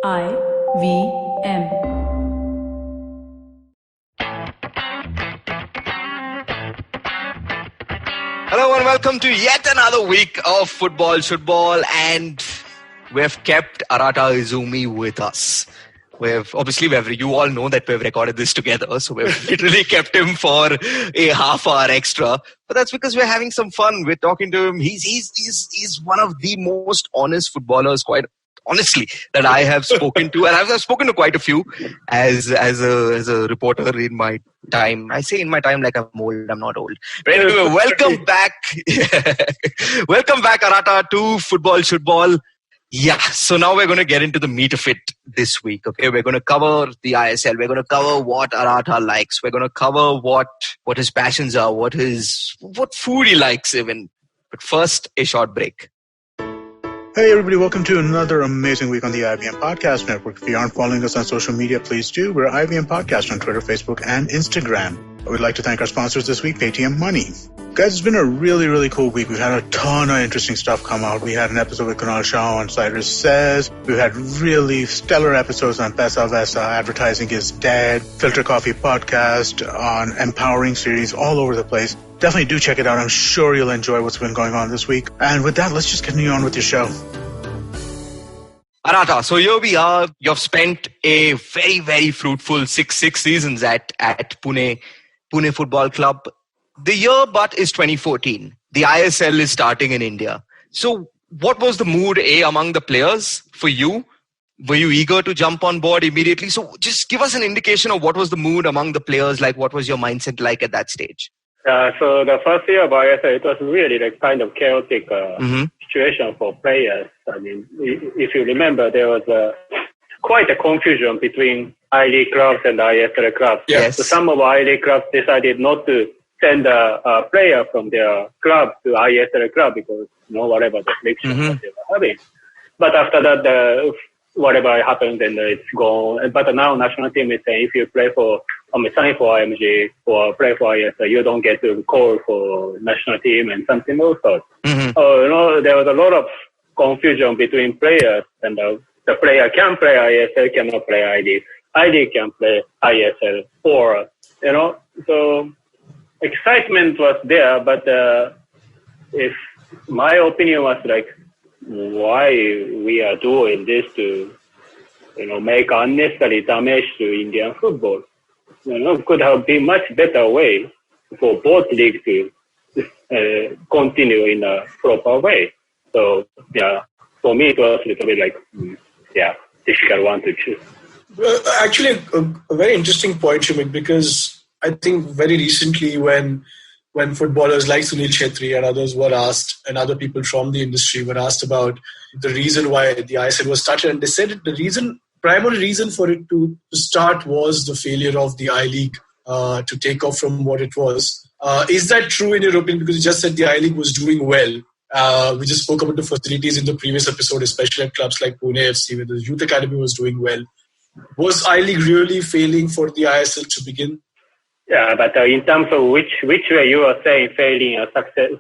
IVM. Hello and welcome to yet another week of Football, Shootball, and we've kept Arata Izumi with us. You all know that we've recorded this together, so we've literally kept him for a half hour extra. But that's because we're having some fun. We're talking to him. He's one of the most honest footballers, quite honestly, that I have spoken to, and I've spoken to quite a few as a reporter in my time. I say in my time like I'm old. I'm not old. But anyway, welcome back. Welcome back, Arata, to Football, Shootball. Yeah, so now we're going to get into the meat of it this week, okay? We're going to cover the ISL. We're going to cover what Arata likes. We're going to cover what his passions are, what food he likes even. But first, a short break. Hey everybody, welcome to another amazing week on the IVM Podcast Network. If you aren't following us on social media, please do. We're IVM Podcast on Twitter, Facebook, and Instagram. We'd like to thank our sponsors this week, Paytm Money. Guys, it's been a really, really cool week. We've had a ton of interesting stuff come out. We had an episode with Kunal Shah on Siders Says. We've had really stellar episodes on Pesa Vesa, Advertising is Dead, Filter Coffee Podcast, on Empowering Series, all over the place. Definitely do check it out. I'm sure you'll enjoy what's been going on this week. And with that, let's just continue on with your show. Arata, so here we are. You've spent a very, very fruitful six seasons at Pune Football Club. The year but is 2014. The ISL is starting in India. So what was the mood, among the players for you? Were you eager to jump on board immediately? So just give us an indication of what was the mood among the players like. What was your mindset like at that stage? So the first year of ISL, it was really like kind of chaotic situation for players. I mean, if you remember, there was quite a confusion between I-League clubs and ISL clubs. Yes. So some of I-League clubs decided not to send a player from their club to ISL club because, whatever the restrictions that they were having. But after that, whatever happened, then it's gone. But now national team is saying if you sign for IMG or play for ISL, you don't get to call for national team and something also. There was a lot of confusion between players, and the player can play ISL, cannot play ID. ID can play ISL, so excitement was there, but if my opinion was like, why we are doing this to, make unnecessary damage to Indian football. Could have been much better way for both leagues to continue in a proper way. So, for me it was a little bit like, difficult one to choose. Well, actually, a very interesting point you make, because I think very recently when footballers like Sunil Chhetri and others were asked, and other people from the industry were asked about the reason why the ISL was started, and they said the primary reason for it to start was the failure of the I-League to take off from what it was. Is that true in your opinion? Because you just said the I-League was doing well. We just spoke about the facilities in the previous episode, especially at clubs like Pune FC, where the youth academy was doing well. Was I-League really failing for the ISL to begin? Yeah, but in terms of which way you are saying failing or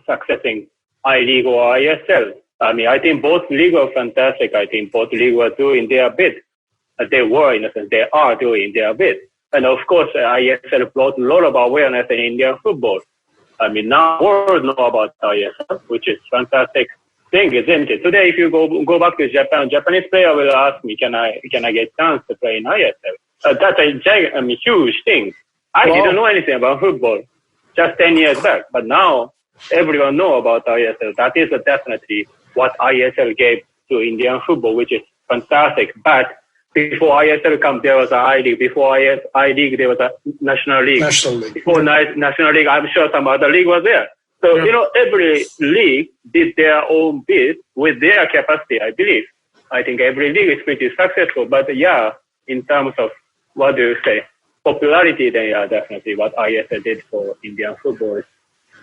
successing I-League or ISL, I mean, I think both leagues were fantastic. I think both leagues were doing their bit. They were, in a sense, they are doing their bit. And of course, ISL brought a lot of awareness in Indian football. I mean, now the world know about ISL, which is fantastic thing, isn't it? Today, if you go back to Japan, Japanese player will ask me, can I get a chance to play in ISL? That's a huge thing. I didn't know anything about football just 10 years back, but now everyone know about ISL. That is definitely what ISL gave to Indian football, which is fantastic. But before ISL come, there was an I-League. Before I-League, there was a National League. Before National League, I'm sure some other league was there. So, every league did their own bit with their capacity, I believe. I think every league is pretty successful. But in terms of, what do you say, popularity, then definitely what ISL did for Indian football is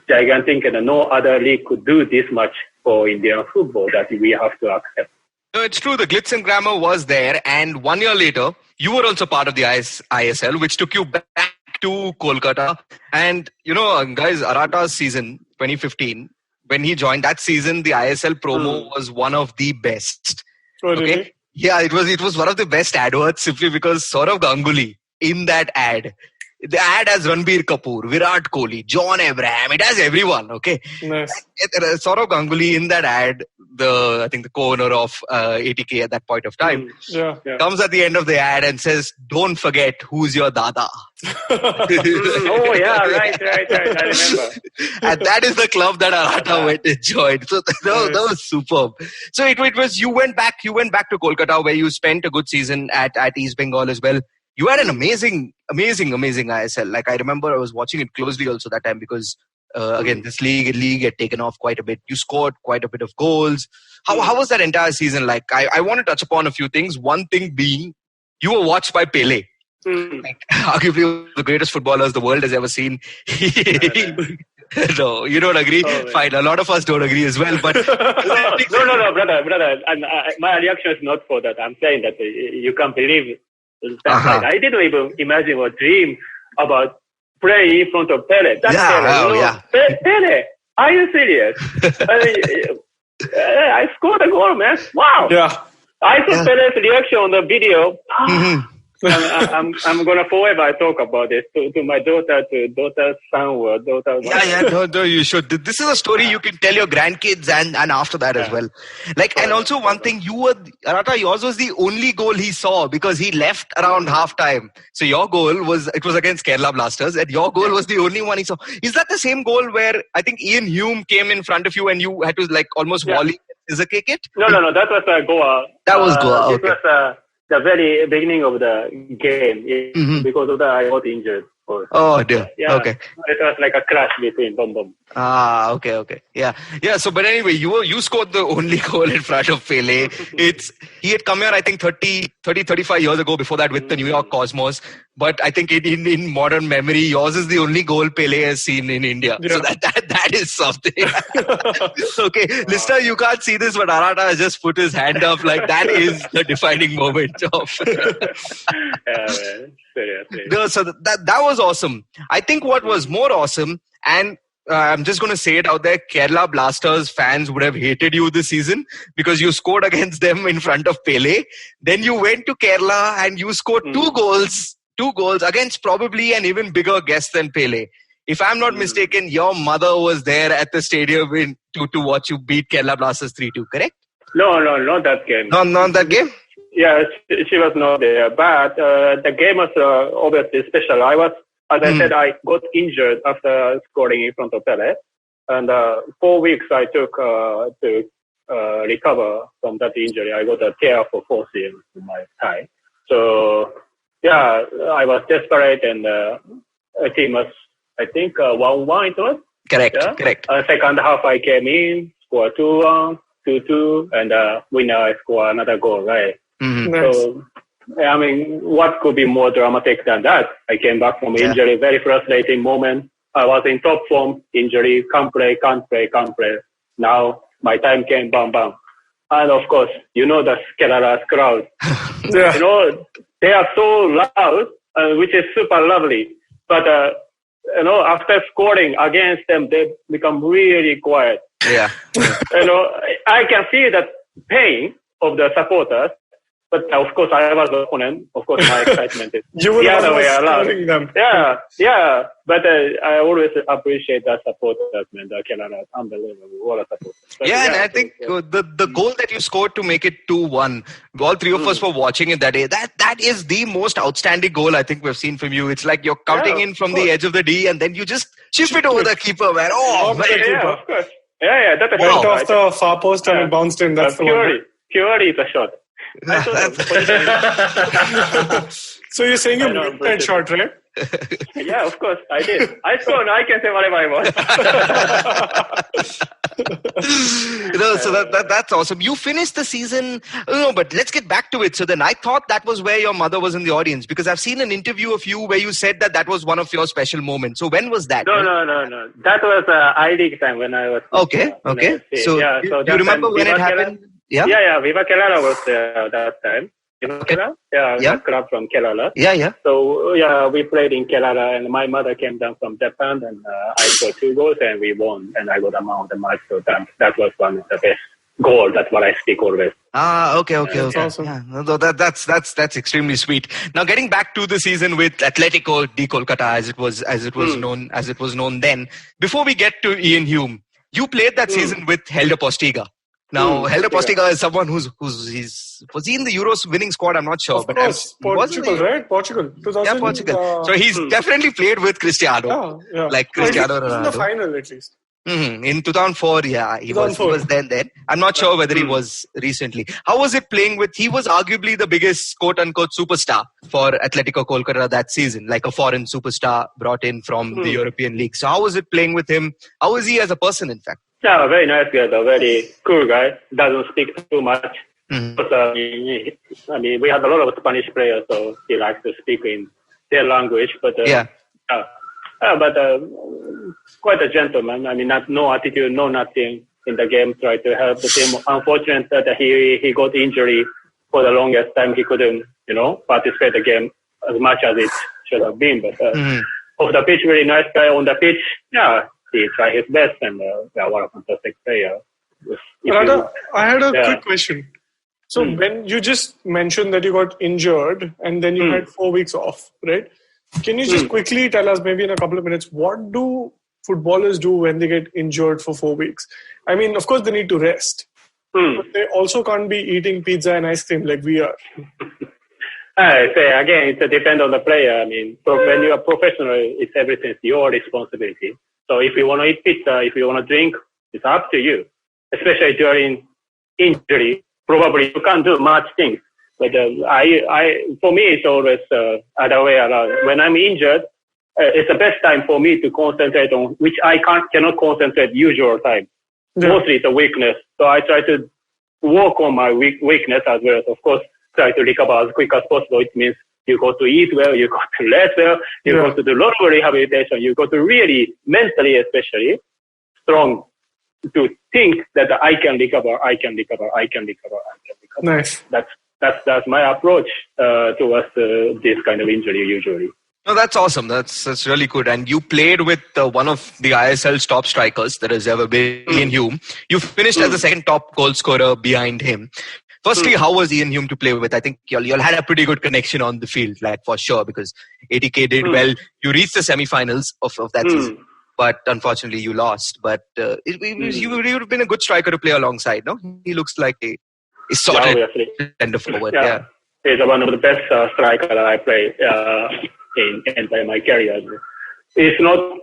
gigantic, and no other league could do this much for Indian football that we have to accept. No, it's true. The glitz and glamour was there, and 1 year later, you were also part of the ISL, which took you back to Kolkata. And, guys, Arata's season, 2015, when he joined that season, the ISL promo was one of the best. Oh, really? Yeah, it was one of the best adverts simply because Sourav Ganguly in that ad. The ad has Ranbir Kapoor, Virat Kohli, John Abraham. It has everyone. Okay, Nice. Sourav Ganguly in that ad, I think the co-owner of ATK at that point of time, Yeah. comes at the end of the ad and says, "Don't forget who's your dada." Oh yeah, right. I remember. And that is the club that Arata went and joined. So that was superb. So it was you went back to Kolkata where you spent a good season at East Bengal as well. You had an amazing ISL. Like I remember I was watching it closely also that time because again this league had taken off quite a bit. You scored quite a bit of goals. How was that entire season like? I want to touch upon a few things. One thing being you were watched by Pele. Like, arguably the greatest footballers the world has ever seen. No, you don't agree? Oh, fine, a lot of us don't agree as well. But no, brother. And my reaction is not for that. I'm saying that you can't believe that. Like, I didn't even imagine or dream about playing in front of Pele. That's Pele. Pele, are you serious? I scored a goal, man. Wow. Yeah. I saw Pele's reaction on the video. I'm gonna forever talk about it to my daughter's son or daughter. No, you should. This is a story you can tell your grandkids and after that as well. Like, and also one thing, Arata, yours was the only goal he saw because he left around half time. So your goal was against Kerala Blasters, and your goal was the only one he saw. Is that the same goal where I think Ian Hume came in front of you and you had to like almost volley kick it? No, that was Goa. That was Goa. Okay. It was the very beginning of the game. Because of that, I got injured. Oh dear. Yeah, okay. It was like a clash between them. Okay. Yeah. So, but anyway, you scored the only goal in front of Pele. He had come here, I think 35 years ago before that with the New York Cosmos. But I think in modern memory, yours is the only goal Pele has seen in India. Yeah. So that is something. Okay, listener, you can't see this, but Arata has just put his hand up like that is the defining moment of. Yeah, man. Seriously. No, so that was awesome. I think what was more awesome, and I'm just going to say it out there, Kerala Blasters fans would have hated you this season because you scored against them in front of Pele. Then you went to Kerala and you scored two goals against probably an even bigger guest than Pele. If I'm not mistaken, your mother was there at the stadium to watch you beat Kerala Blasters 3-2, correct? No, not that game. Not that game? Yeah, she was not there. But the game was obviously special. As I said, I got injured after scoring in front of Pele. And 4 weeks I took to recover from that injury. I got a tear for 4 cm in my thigh. So, yeah, I was desperate and the team was, I think, 1-1 it was. Correct, yeah? correct. Second half I came in, scored 2-1, 2-2, and winner I scored another goal, right? Nice. So, I mean, what could be more dramatic than that? I came back from injury, very frustrating moment. I was in top form, injury, can't play. Now, my time came, bam. And of course, you know the Kerala's crowd. Yeah. You know, they are so loud, which is super lovely. But, you know, after scoring against them, they become really quiet. Yeah. You know, I can see the pain of the supporters. But of course, I was the opponent. Of course, my excitement is You were the other way around. them. Yeah. But I always appreciate that support. Man, the Kerala, unbelievable. What a support. But and I think the goal that you scored to make it 2-1, all three of us were watching it that day. That is the most outstanding goal I think we've seen from you. It's like you're counting in from the edge of the D and then you just chip it over the keeper, man. Oh, man. Yeah, of course. Yeah. That's a Went shot, off the far post and it bounced in. That's the one. Purely is a shot. So you're saying you made that shot, right? Yeah, of course, I did. I scored. I can say whatever I want. So that's awesome. You finished the season. No, but let's get back to it. So then I thought that was where your mother was in the audience because I've seen an interview of you where you said that was one of your special moments. So when was that? No. That was I-League time when I was. Okay. So do you remember when it happened? Yeah. Viva Kerala was there that time. Kerala? Yeah, club from Kerala. Yeah. So, we played in Kerala and my mother came down from Japan and I scored 2 goals and we won and I got a man of the match. So that was one of the best goal. That's what I speak always. Okay. That's awesome. Yeah, no, that's extremely sweet. Now, getting back to the season with Atletico de Kolkata, as it was known then. Before we get to Ian Hume, you played that season with Helder Postiga. Now, Helder Postiga is someone was he in the Euros winning squad? I'm not sure. Of course, Portugal, right? Portugal, 2000. Yeah, Portugal. So he's definitely played with Cristiano, like Cristiano Ronaldo. In the final, at least. In 2004, yeah, he was then. I'm not sure whether he was recently. How was it playing with? He was arguably the biggest quote-unquote superstar for Atletico Kolkata that season, like a foreign superstar brought in from the European League. So how was it playing with him? How was he as a person, in fact? Yeah, very nice guy, a very cool guy. Doesn't speak too much. But, I mean, we had a lot of Spanish players, so he likes to speak in their language. But quite a gentleman. I mean, no attitude, no nothing in the game. Tried to help the team. Unfortunate that he got injury for the longest time. He couldn't, participate in the game as much as it should have been. But off the pitch, very nice guy. On the pitch, yeah, he tried his best, and what a fantastic player. Arata, I had a quick question. So when you just mentioned that you got injured and then you had 4 weeks off, right? Can you just quickly tell us, maybe in a couple of minutes, what do footballers do when they get injured for 4 weeks? I mean, of course, they need to rest. But they also can't be eating pizza and ice cream like we are. I say, again, it depends on the player. I mean, when you are professional, everything's your responsibility. So if you want to eat pizza, if you want to drink, it's up to you. Especially during injury, probably you can't do much things. But for me, it's always other way around. When I'm injured, it's the best time for me to concentrate on which I cannot concentrate usual time. Yeah. Mostly it's a weakness. So I try to work on my weakness as well as, of course, try to recover as quick as possible. It means you got to eat well, you got to rest well, you got to do a lot of rehabilitation, you got to really, mentally especially, strong to think that I can recover. Nice. That's my approach towards this kind of injury usually. No, that's awesome. That's really good. And you played with one of the ISL's top strikers that has ever been, Ian Hume. You finished as the second top goal scorer behind him. Firstly, how was Ian Hume to play with? I think you all had a pretty good connection on the field, like for sure, because ATK did well. You reached the semi-finals of that season, but unfortunately you lost. But you would have been a good striker to play alongside, no? He looks like a solid defender forward. Yeah. He's one of the best strikers that I played in my career. It's not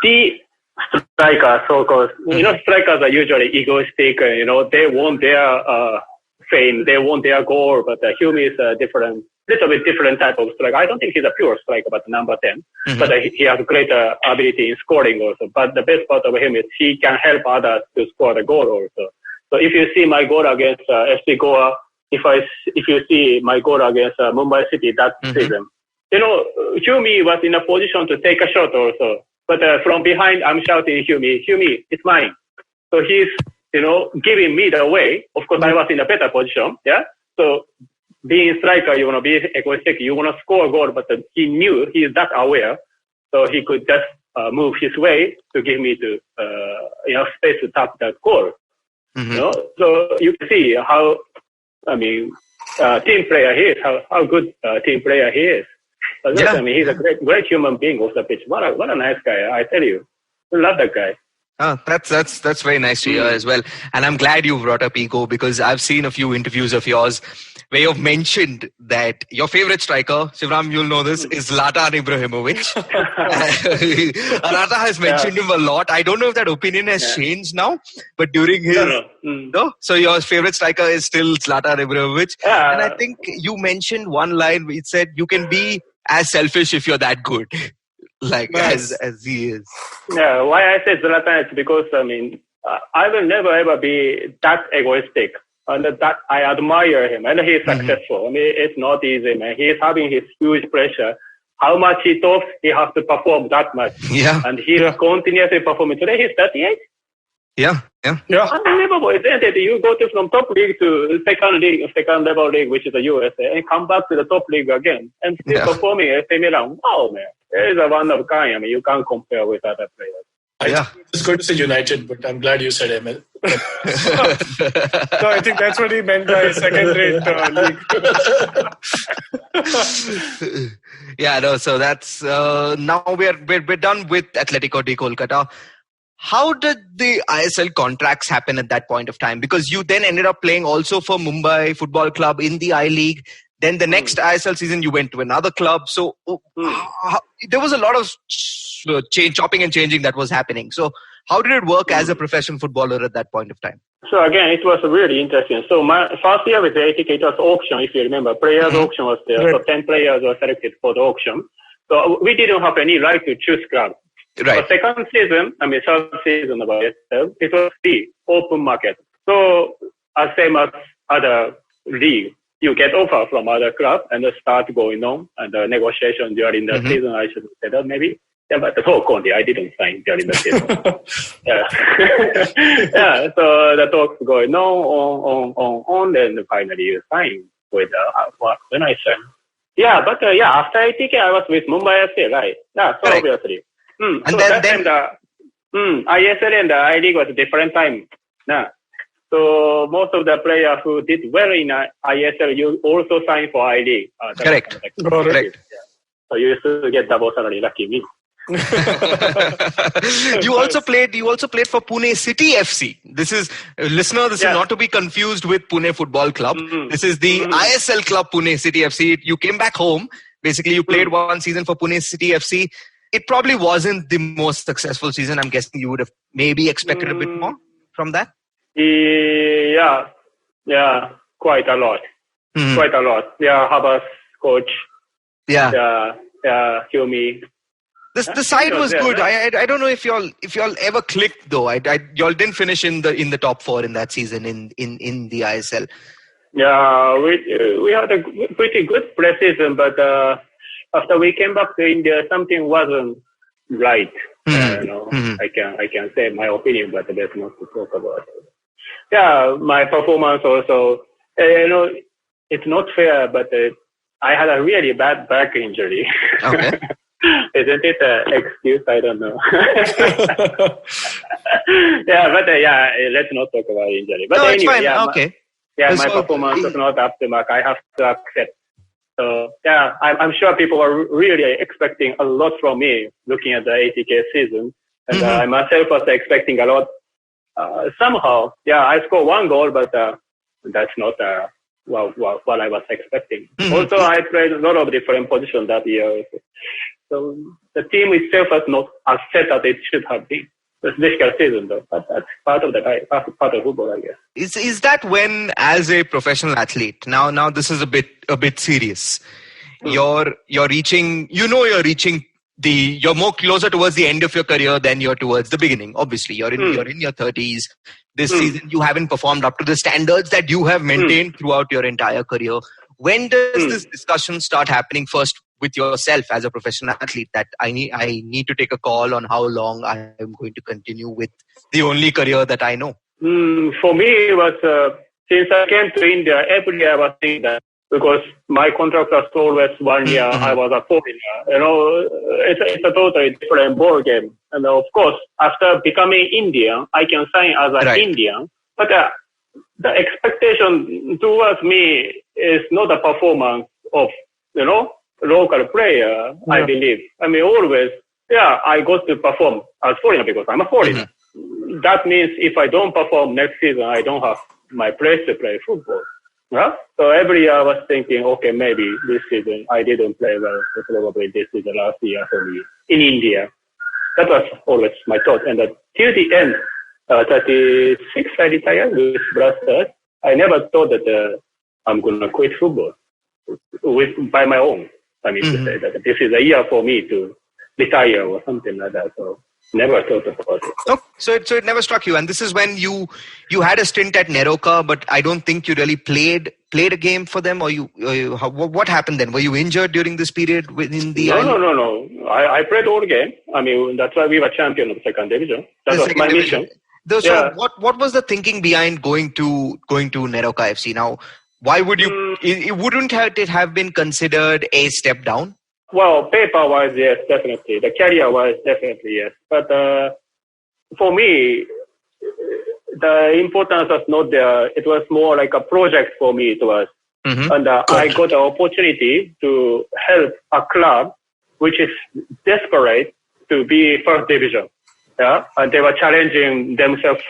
the striker, so-called. Strikers are usually egoistic. They want their fame, they want their goal. But Hume is a little bit different type of striker. I don't think he's a pure striker, but number 10. But he has great ability in scoring also. But the best part of him is he can help others to score the goal also. So if you see my goal against FC Goa, if you see my goal against Mumbai City that season, Hume was in a position to take a shot also. But from behind, I'm shouting, Hume, it's mine. So he's, giving me the way. Of course, I was in a better position. Yeah. So being striker, you want to be egoistic, you want to score a goal, but he knew he is that aware. So he could just move his way to give me space to tap that goal. So you can see how, team player he is, how good team player he is. He's a great human being off the pitch. What a nice guy, I tell you. I love that guy. Oh, that's very nice to hear as well. And I'm glad you brought up ego, because I've seen a few interviews of yours where you've mentioned that your favorite striker, Shivram, you'll know this, is Zlatan Ibrahimovic. Arata has mentioned him a lot. I don't know if that opinion has changed now, but during his... No? So your favorite striker is still Zlatan Ibrahimovic. And I think you mentioned one line where it said, you can be as selfish if you're that good. As he is. Yeah, why I say Zlatan is because, I will never ever be that egoistic. And that I admire him, and he's successful. It's not easy, man. He's having his huge pressure. How much he talks, he has to perform that much. Yeah. And he's continuously performing. Today he's 38. Yeah. Unbelievable, isn't it? You go from top league to second level league, which is the USA, and come back to the top league again, and still performing at AC Milan. Wow, man. He's a one of a kind. You can't compare with other players. It's good to say United, but I'm glad you said ML. So I think that's what he meant by second-rate league. Yeah, no. So that's now we're done with Atletico de Kolkata. How did the ISL contracts happen at that point of time? Because you then ended up playing also for Mumbai Football Club in the I-League. Then the next ISL season, you went to another club. So there was a lot of chopping and changing that was happening. So how did it work as a professional footballer at that point of time? So again, it was really interesting. So my first year with the ATK, it was auction, if you remember. Players auction was there. So 10 players were selected for the auction. So we didn't have any right to choose club. Right. The second season, third season of ISL, it was the open market. So same as other league, you get offer from other clubs and start going on and the negotiation during the season. I should say that maybe. Yeah, but the talk only, I didn't sign during the season. Yeah, so the talks going on, and finally you sign with when I signed. Yeah, but after ATK, I was with Mumbai FC, right? Yeah, so Correct. obviously. And so then that time the ISL and the I-League was a different time. Yeah. So most of the players who did well in ISL, you also sign for I-League. Correct. Yeah. So you used to get double salary, lucky me. You also played for Pune City FC. This is is not to be confused with Pune Football Club. This is the ISL club, Pune City FC. You came back home. Basically, you played one season for Pune City FC. It probably wasn't the most successful season. I'm guessing you would have maybe expected a bit more from that. Yeah, quite a lot. Quite a lot. Yeah, Habas coach. Yeah, Humi. The side was good. Right? I don't know if y'all ever clicked though. Y'all didn't finish in the top 4 in that season in the ISL. Yeah, we had a pretty good pre-season, but after we came back to India, something wasn't right. I can say my opinion, but there's not to talk about it. Yeah, my performance also. It's not fair, but I had a really bad back injury. Okay. Isn't it an excuse? I don't know. Let's not talk about injury. But no, anyway, it's fine. Yeah, okay. My performance was not up to mark. I have to accept. So, I'm sure people were really expecting a lot from me looking at the ATK season. And I myself was expecting a lot. Somehow, I scored 1 goal, but that's not what I was expecting. Also, I played a lot of different positions that year. So the team itself was not as set as it should have been. It's a difficult season, though. But that's part of football, I guess. Is that when, as a professional athlete, now this is a bit serious. You're reaching. You're more closer towards the end of your career than you're towards the beginning. Obviously, you're in your 30s. This season, you haven't performed up to the standards that you have maintained throughout your entire career. When does this discussion start happening first with yourself as a professional athlete that I need to take a call on how long I am going to continue with the only career that I know? For me, it was since I came to India, every year I was saying that because my contract was always 1 year, I was a foreigner. It's a totally different ball game. And of course, after becoming Indian, I can sign as an Indian. But the expectation towards me is not a performance of, local player, I believe. Always, I got to perform as foreigner because I'm a foreigner. That means if I don't perform next season, I don't have my place to play football. Yeah? So every year I was thinking, okay, maybe this season I didn't play well, so probably this is the last year for me in India. That was always my thought. And till the end, 36, I retired with Blasters. I never thought that I'm going to quit football by my own. To say that this is a year for me to retire or something like that. So never thought about it. Oh, so it never struck you. And this is when you had a stint at Neroka, but I don't think you really played a game for them. Or what happened then? Were you injured during this period within the? No. I played all game. That's why we were champion of second division. That was my mission. So what was the thinking behind going to Neroka FC? Now, why would you? Wouldn't it have been considered a step down? Well, paper-wise, yes, definitely. The career-wise, definitely, yes. But for me, the importance was not there. It was more like a project for me. It was, and I got the opportunity to help a club which is desperate to be first division. Yeah, and they were challenging themselves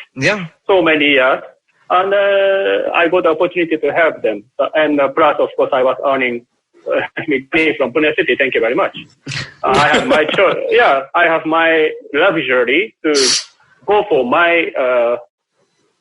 so many years, and I got the opportunity to help them. And plus, of course, I was earning money from Pune City. Thank you very much. I have my choice. Yeah, I have my luxury to go for my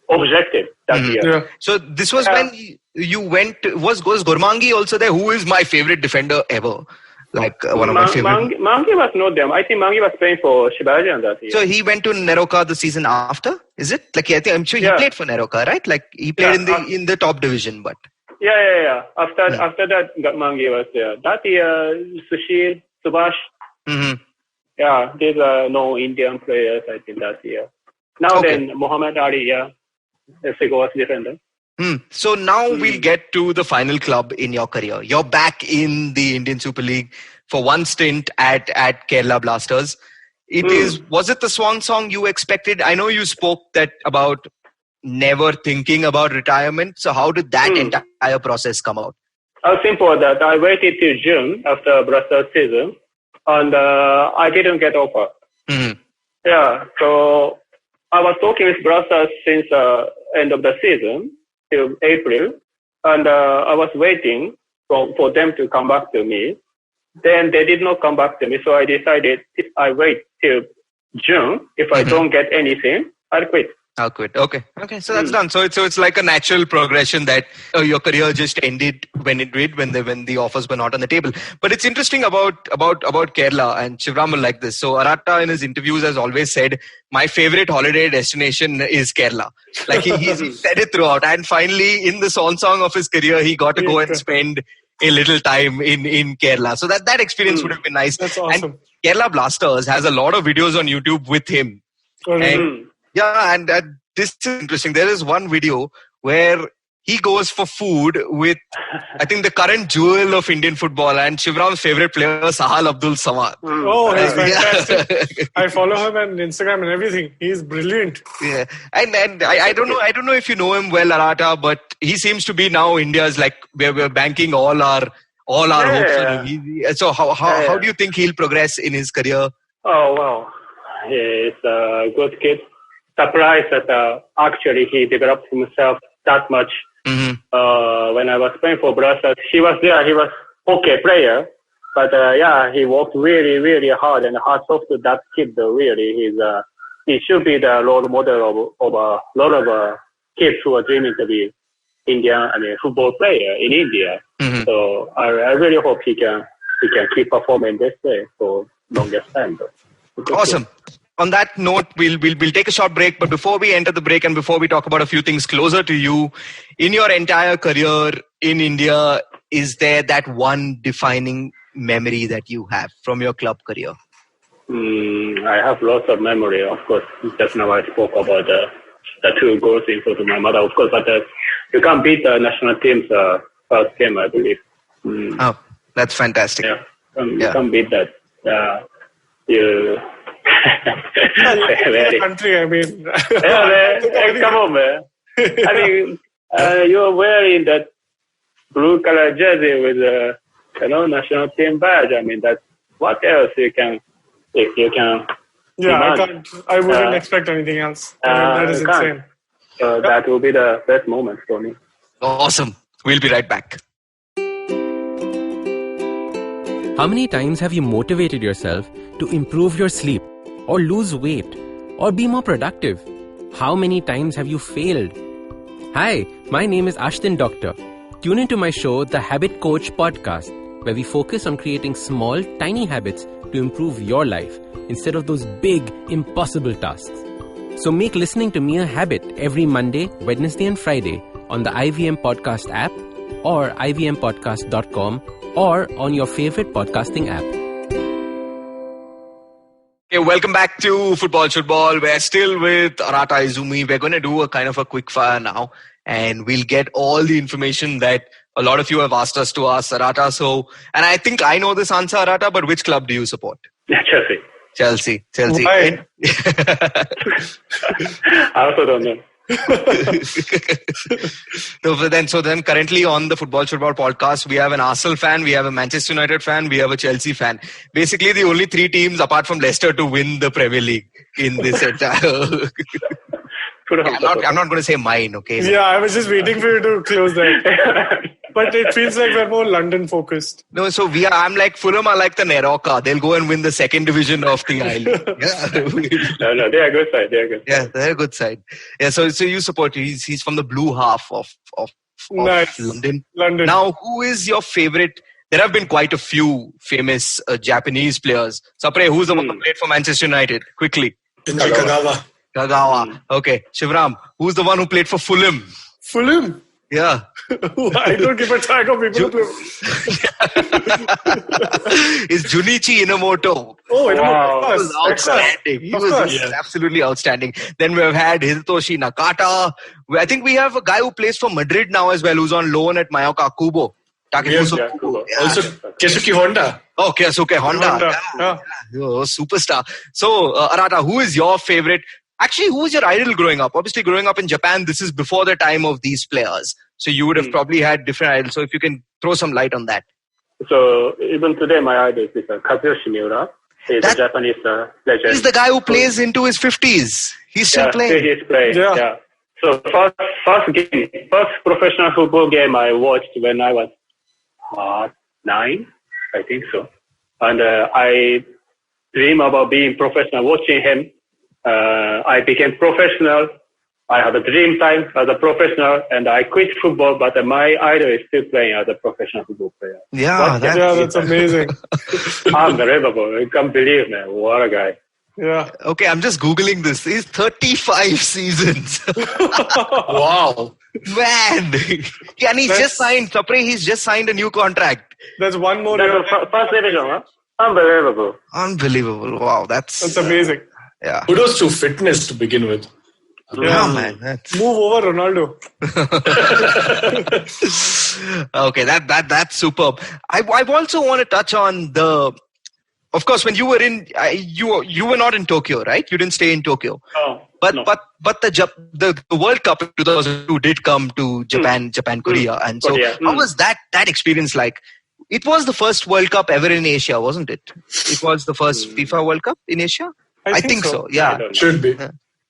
objective that year. Yeah. So this was when you went. Was Gurmangi also there? Who is my favorite defender ever? Like one of my favorite. Mangi was not there. I think Mangi was playing for Shibajan that year. So he went to Neroka the season after, is it? Like I'm sure he played for Neroka, right? Like he played in the top division, but. Yeah. After that, Mangi was there. That year, Sushil, Subhash. Yeah, these are no Indian players, I think, that year. Now then, Muhammad Ali, Mexico was defender. So now we'll get to the final club in your career. You're back in the Indian Super League for one stint at Kerala Blasters. Was it the swan song you expected? I know you spoke about never thinking about retirement. So how did that entire process come out? Simple that I waited till June after Blasters season, and I didn't get offer. Yeah, so I was talking with Blasters since end of the season till April, and I was waiting for them to come back to me. Then they did not come back to me, so I decided if I wait till June, if I don't get anything, I'll quit. I'll quit. Okay. So that's done. So it's like a natural progression that your career just ended when it did, when the offers were not on the table. But it's interesting about Kerala, and Shivram will like this. So Arata in his interviews has always said, my favorite holiday destination is Kerala. Like he said it throughout. And finally, in the song of his career, he got to go and spend a little time in Kerala. So that experience would have been nice. That's awesome. And Kerala Blasters has a lot of videos on YouTube with him. And this is interesting. There is one video where he goes for food with, I think, the current jewel of Indian football and Shivram's favorite player, Sahal Abdul Samad. Oh, he's fantastic. I follow him on Instagram and everything. He's brilliant. Yeah. And I don't know if you know him well, Arata, but he seems to be now India's, like, we're banking all our hopes on him. So how do you think he'll progress in his career? Oh, wow. He's a good kid. Surprised that actually he developed himself that much. When I was playing for Blasters, he was there. He was okay player, but he worked really, really hard, and hats off to that kid. Really, he should be the role model of a lot of kids who are dreaming to be Indian football player in India. So I really hope he can keep performing this way for longest time. Awesome. On that note, we'll take a short break. But before we enter the break and before we talk about a few things closer to you, in your entire career in India, is there that one defining memory that you have from your club career? I have lots of memory, of course. Just now I spoke about the 2 goals in front of my mother, of course. But you can't beat the national team's first game, I believe. Oh, that's fantastic. You can't beat that. Country, I mean. Come on, man. I mean, you're wearing that blue color jersey with the national team badge. I mean, that's what else you can. Yeah, I wouldn't expect anything else. That is insane. So that will be the best moment for me. Awesome. We'll be right back. How many times have you motivated yourself to improve your sleep, or lose weight, or be more productive? How many times have you failed? Hi, my name is Ashton Doctor. Tune into my show, The Habit Coach Podcast, where we focus on creating small, tiny habits to improve your life instead of those big, impossible tasks. So make listening to me a habit every Monday, Wednesday, and Friday on the IVM Podcast app or ivmpodcast.com or on your favorite podcasting app. Okay, welcome back to Football Shootball. We're still with Arata Izumi. We're going to do a kind of a quick fire now, and we'll get all the information that a lot of you have asked us to ask Arata. So, and I think I know this answer, Arata, but which club do you support? Chelsea. Chelsea. Why? I also don't know. So then currently on the Football podcast, we have an Arsenal fan, we have a Manchester United fan, we have a Chelsea fan. Basically, the only three teams apart from Leicester to win the Premier League in this entire... I'm not going to say mine, okay? Yeah, I was just waiting for you to close that. But it feels like we're more London focused. No, so I'm like Fulham are like the Neroka. They'll go and win the second division of the island. No, they are good side. Yeah, they're a good side. Yeah, so you support. He's from the blue half of nice. London. London. Now, who is your favorite? There have been quite a few famous Japanese players. Sapre, who's the one who played for Manchester United? Quickly. Kagawa. Okay. Shivram, who's the one who played for Fulham? Fulham? Yeah. I don't give a tag of people who play. Is Junichi Inamoto. Oh, Inamoto. Wow. He was outstanding. He was absolutely outstanding. Then we've had Hidetoshi Nakata. I think we have a guy who plays for Madrid now as well, who's on loan at Mayoka Kubo. Also, Keisuke Honda. Oh, Keisuke Honda. Yeah. Oh, superstar. So, Arata, who is your favorite? Actually, who was your idol growing up? Obviously, growing up in Japan, this is before the time of these players. So you would have probably had different idols. So if you can throw some light on that. So even today, my idol is Kazuyoshi Miura. He's a Japanese legend. He's the guy who plays into his 50s. He's still playing. He's playing. Yeah. So first professional football game I watched when I was 9, I think so. And I dream about being professional. Watching him, I became professional. I had a dream time as a professional, and I quit football, but my idol is still playing as a professional football player. Yeah, that's amazing. Unbelievable. I can't believe, man. What a guy. Yeah. Okay, I'm just Googling this. He's 35 seasons. Wow. Man. And he's just signed, Sapre, he's just signed a new contract. There's one more That's year. first division, huh? Unbelievable. Unbelievable. Wow, that's amazing. Yeah. Kudos to fitness to begin with. Yeah, man. That's... Move over, Ronaldo. Okay, that's superb. I also want to touch on the... Of course, when you were in... you were not in Tokyo, right? You didn't stay in Tokyo. Oh, But no. but the World Cup in 2002 did come to Japan, Korea. And so how was that experience like? It was the first World Cup ever in Asia, wasn't it? It was the first FIFA World Cup in Asia? I think so. Yeah. Should be.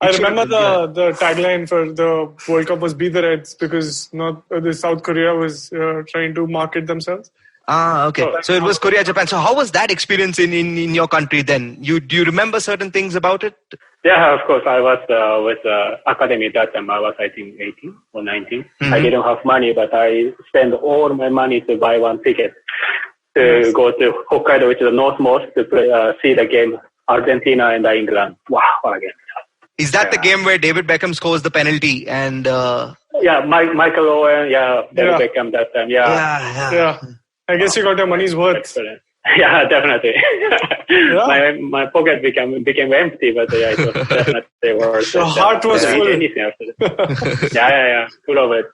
I remember the tagline for the World Cup was "Be the Reds" because the South Korea was trying to market themselves. Ah, okay. So it was Korea, Japan. So how was that experience in your country then? Do you remember certain things about it? Yeah, of course. I was with academy that time. I was, I think, 18 or 19. I didn't have money, but I spent all my money to buy one ticket to go to Hokkaido, which is the northmost, to play, see the game, Argentina and England. Wow, what a game. Is that the game where David Beckham scores the penalty and... Michael Owen, David Beckham that time, Yeah. I guess you got your money's worth. Excellent. Yeah, definitely. My pocket became empty, but it was definitely worth it. The heart was full. Yeah. Full of it.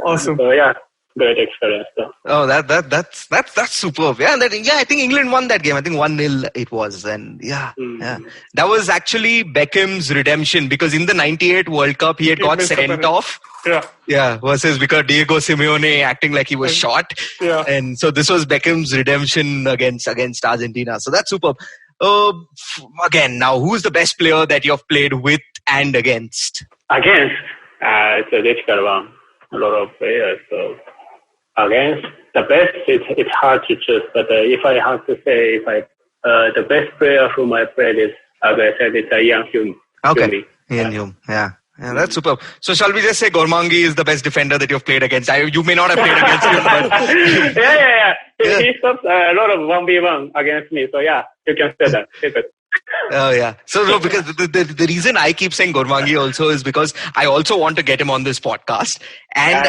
Awesome. So great experience. So. Oh, that's superb. Yeah, I think England won that game. I think 1-0 it was, and that was actually Beckham's redemption because in the '98 World Cup he had got sent off. Yeah, versus because Diego Simeone acting like he was shot. Yeah. And so this was Beckham's redemption against Argentina. So that's superb. Again, now who's the best player that you've played with and against? Against? It's a difficult one. A lot of players. So against the best, it's hard to choose. But if I have to say, the best player whom I played is, as I said, it's Ian Hume. Okay, Ian Hume. Yeah, that's superb. So shall we just say Gormangi is the best defender that you've played against? You may not have played against him, but... Yeah. He stops a lot of 1v1 against me. So you can say that. Oh yeah. So no, because the reason I keep saying Gormangi also is because I also want to get him on this podcast. And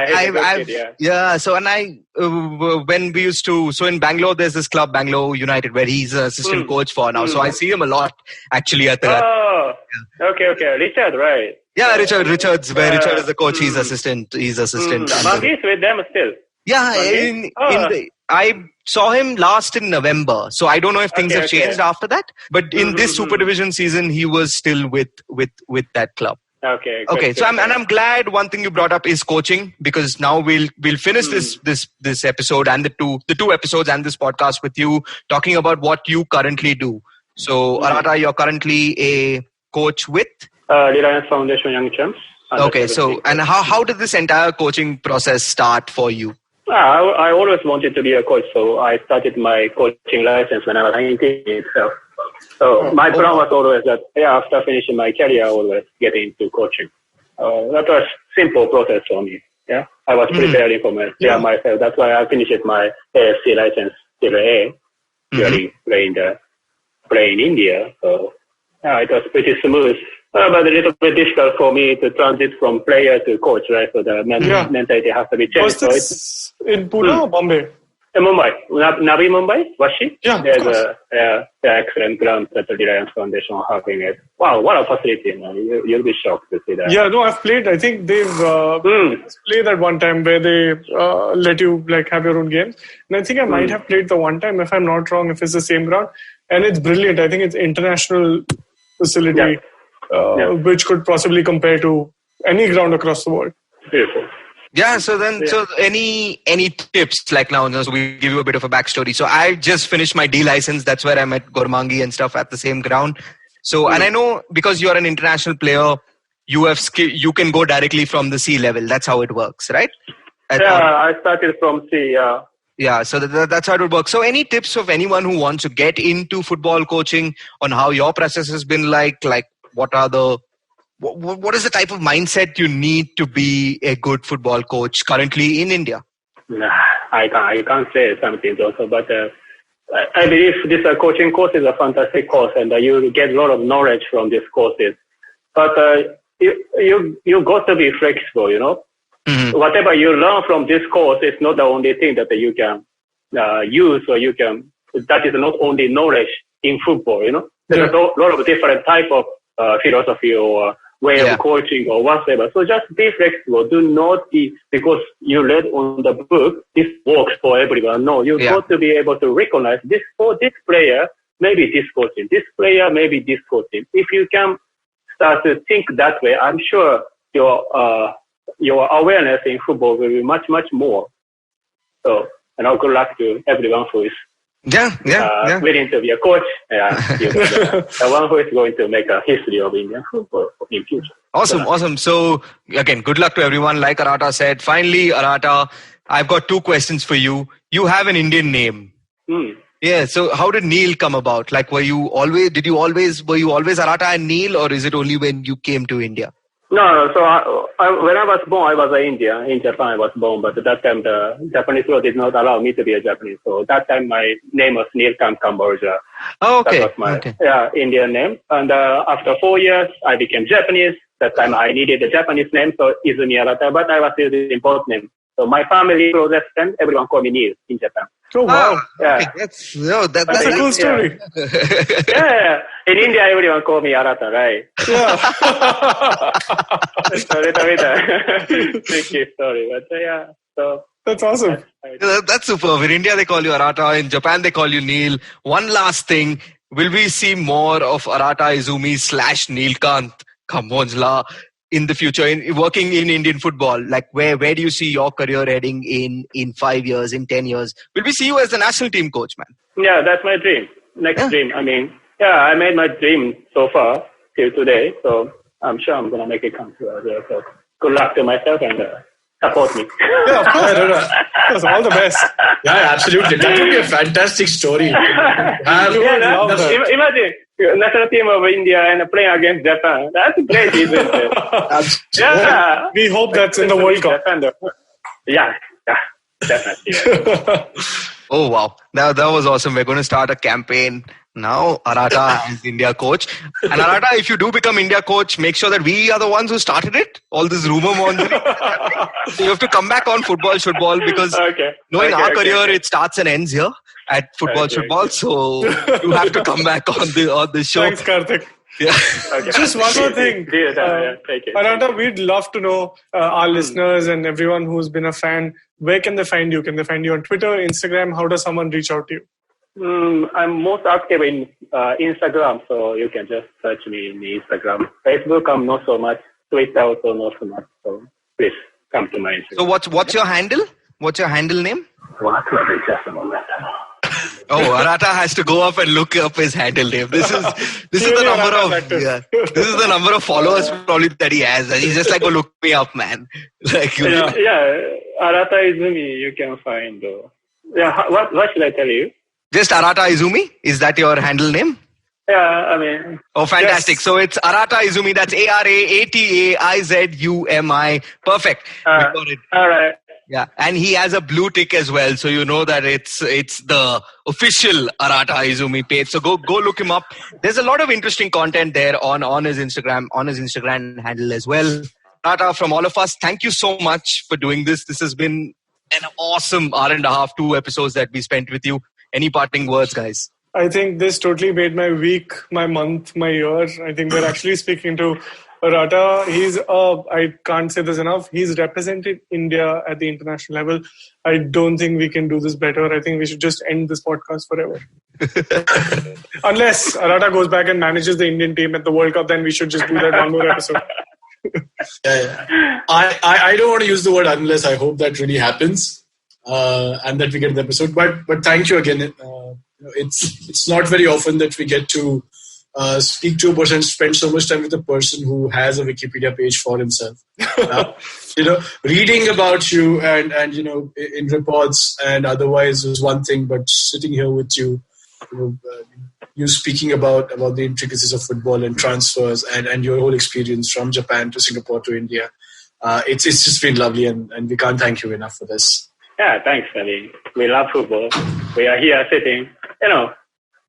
when we used to, so in Bangalore there's this club, Bangalore United, where he's an assistant coach for now. So I see him a lot actually at the. Oh, okay. Richard, right? Yeah, Richards, where Richard is the coach. He's assistant. But he's with them still. Yeah, I saw him last in November, so I don't know if things have changed after that. But in this Super Division season, he was still with that club. Okay. Okay. So I'm glad one thing you brought up is coaching, because now we'll finish this episode and the two episodes and this podcast with you talking about what you currently do. So Arata, you're currently a coach with Reliance Foundation Young Champs. Okay. So and how did this entire coaching process start for you? I always wanted to be a coach, so I started my coaching license when I was 19 itself. So my plan was always that, after finishing my career, I always get into coaching. That was simple process for me. Yeah, I was preparing for myself. That's why I finished my AFC license till A during playing in India. So it was pretty smooth. But a little bit difficult for me to transit from player to coach, right? So the mentality has to be changed. Was this in Pune or Bombay? In Mumbai. Navi Mumbai, Vashi? Yeah, there's an excellent ground that the Reliance Foundation are having it. Wow, what a facility, man. You'll be shocked to see that. Yeah, no, I've played. I think they've played that one time where they let you like have your own games. And I think I might have played the one time, if I'm not wrong, if it's the same ground. And it's brilliant. I think it's international facility. Which could possibly compare to any ground across the world. Beautiful. Yeah, so any tips like now, so we give you a bit of a backstory. So I just finished my D license. That's where I met Gormangi and stuff at the same ground. So, and I know because you're an international player, you can go directly from the C level. That's how it works, right? I started from C, Yeah, so that's how it would work. So any tips of anyone who wants to get into football coaching on how your process has been like what is the type of mindset you need to be a good football coach currently in India? I can't say something also, but I believe this coaching course is a fantastic course, and you get a lot of knowledge from these courses. But you got to be flexible, you know. Mm-hmm. Whatever you learn from this course is not the only thing that you can use, or you can. That is not only knowledge in football, you know. There's a lot of different type of philosophy or way of coaching or whatever. So just be flexible. Do not be, because you read on the book, this works for everyone. No, you got to be able to recognize this for this player, maybe this coaching, this player, maybe this coaching. If you can start to think that way, I'm sure your awareness in football will be much, much more. So, good luck to everyone who is willing to be a coach. The one who is going to make a history of Indian football in future. Awesome. So again, good luck to everyone. Like Arata said, finally, Arata, I've got two questions for you. You have an Indian name. Yeah. So how did Neil come about? Like, were you always Arata and Neil, or is it only when you came to India? No. So when I was born, I was in India. In Japan, I was born, but at that time the Japanese law did not allow me to be a Japanese. So that time my name was Neil Kamboja. Oh, okay. That was my Indian name. And after 4 years, I became Japanese. That time I needed a Japanese name, so Izumi Arata. But I was using both names. So my family, closest friend, everyone called me Neil in Japan. Oh wow! Okay. That's a cool story. In India, everyone called me Arata, right? Yeah. It's a little bit tricky story, but So that's awesome. That's superb. In India, they call you Arata. In Japan, they call you Neil. One last thing: will we see more of Arata Izumi / Neelkant Kambojla in the future, working in Indian football? Like, where do you see your career heading in 5 years, in 10 years? Will we see you as the national team coach, man? Yeah, that's my dream. Next dream. I mean, I made my dream so far till today. So I'm sure I'm going to make it come true as well. So good luck to myself and support me. Yeah, of course. That's all the best. Yeah, absolutely. That would be a fantastic story. Imagine national team of India and playing against Japan. That's great, isn't it? We hope that's in the World Cup. Yeah, definitely. Oh, wow. That was awesome. We're going to start a campaign now. Arata is India coach. And Arata, if you do become India coach, make sure that we are the ones who started it. All this rumor mongering. So you have to come back on Football, because knowing our career, it starts and ends here at Football. So you have to come back on the show. Thanks, Karthik. Yeah. Just one more thing. Arata, we'd love to know our listeners and everyone who's been a fan, where can they find you? Can they find you on Twitter, Instagram? How does someone reach out to you? I'm most active in Instagram, so you can just search me in Instagram. Facebook, I'm not so much Twitter also not so much. So please come to my Instagram. So what's your handle? What's your handle name? What was it? Just a moment. Oh, Arata has to go up and look up his handle name. This is the number of followers probably that he has. And he's just like, go look me up, man. Like, Arata Izumi, you can find. What should I tell you? Just Arata Izumi? Is that your handle name? Yeah, I mean. Oh, fantastic. Yes. So it's Arata Izumi. That's ARAATAIZUMI. Perfect. We got it. All right. Yeah, and he has a blue tick as well, so you know that it's the official Arata Izumi page. So go look him up. There's a lot of interesting content there on his Instagram handle as well. Arata, from all of us, thank you so much for doing this. This has been an awesome hour and a half, 2 episodes that we spent with you. Any parting words, guys? I think this totally made my week, my month, my year. I think we're actually speaking to Arata. I can't say this enough. He's represented India at the international level. I don't think we can do this better. I think we should just end this podcast forever. Unless Arata goes back and manages the Indian team at the World Cup, then we should just do that one more episode. I don't want to use the word unless. I hope that really happens and that we get the episode. But thank you again. It's not very often that we get to speak to a person, spend so much time with a person who has a Wikipedia page for himself. Reading about you and in reports and otherwise was one thing, but sitting here with you, you speaking about the intricacies of football and transfers and your whole experience from Japan to Singapore to India, it's just been lovely, and we can't thank you enough for this. Yeah, thanks, Ali. We love football. We are here sitting,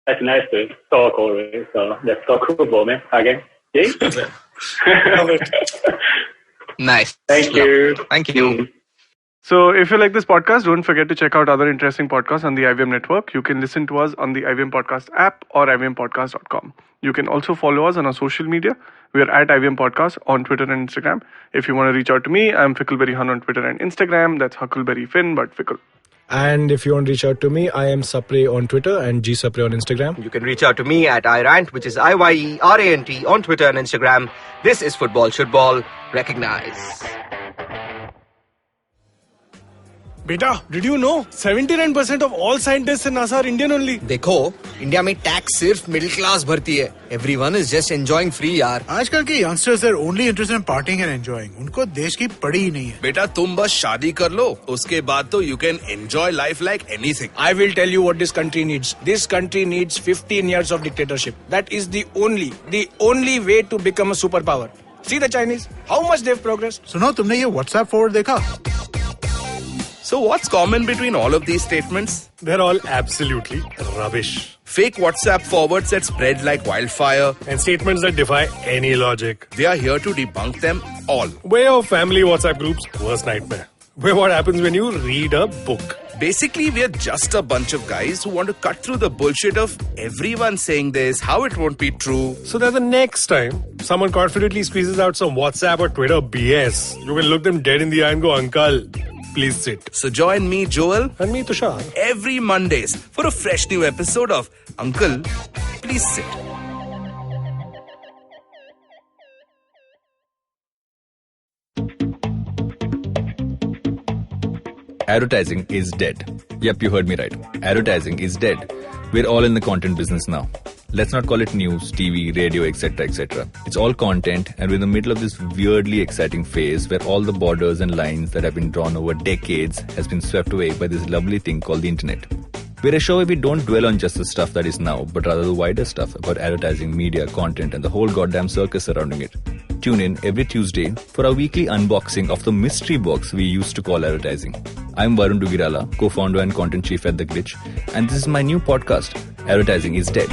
That's nice to talk always. So let's talk football, man. Again. Yeah? Love it. Nice. Thank you. Thank you. So if you like this podcast, don't forget to check out other interesting podcasts on the IVM network. You can listen to us on the IVM Podcast app or ivmpodcast.com. You can also follow us on our social media. We are at IVM Podcast on Twitter and Instagram. If you want to reach out to me, I'm Fickleberry Hun on Twitter and Instagram. That's Huckleberry Finn, but Fickle. And if you want to reach out to me, I am Sapre on Twitter and G Sapre on Instagram. You can reach out to me at iRant, which is IYERANT on Twitter and Instagram. This is Football Shootball. Recognize. Beta, did you know 79% of all scientists in NASA are Indian only? देखो, India में tax सिर्फ middle class भरती है. Everyone is just enjoying free यार. आजकल के youngsters are only interested in partying and enjoying. उनको देश की पड़ी ही नहीं है. बेटा तुम बस शादी कर लो, उसके बाद तो you can enjoy life like anything. I will tell you what this country needs. This country needs 15 years of dictatorship. That is the only way to become a superpower. See the Chinese, how much they've progressed. सुनो, तुमने ये WhatsApp forward देखा? So what's common between all of these statements? They're all absolutely rubbish. Fake WhatsApp forwards that spread like wildfire. And statements that defy any logic. We are here to debunk them all. We're your family WhatsApp group's worst nightmare. We're what happens when you read a book. Basically, we're just a bunch of guys who want to cut through the bullshit of everyone saying this, how it won't be true. So that the next time someone confidently squeezes out some WhatsApp or Twitter BS, you can look them dead in the eye and go, Uncle, please sit. So join me, Joel, and me, Tushar, every Mondays for a fresh new episode of Uncle, Please Sit. Advertising is dead. Yep, you heard me right. Advertising is dead. We're all in the content business now. Let's not call it news, TV, radio, etc., etc. It's all content, and we're in the middle of this weirdly exciting phase where all the borders and lines that have been drawn over decades has been swept away by this lovely thing called the internet. We're a show where we don't dwell on just the stuff that is now, but rather the wider stuff about advertising, media, content, and the whole goddamn circus surrounding it. Tune in every Tuesday for our weekly unboxing of the mystery box we used to call advertising. I'm Varun Dugirala, co-founder and content chief at The Glitch, and this is my new podcast, Advertising is Dead.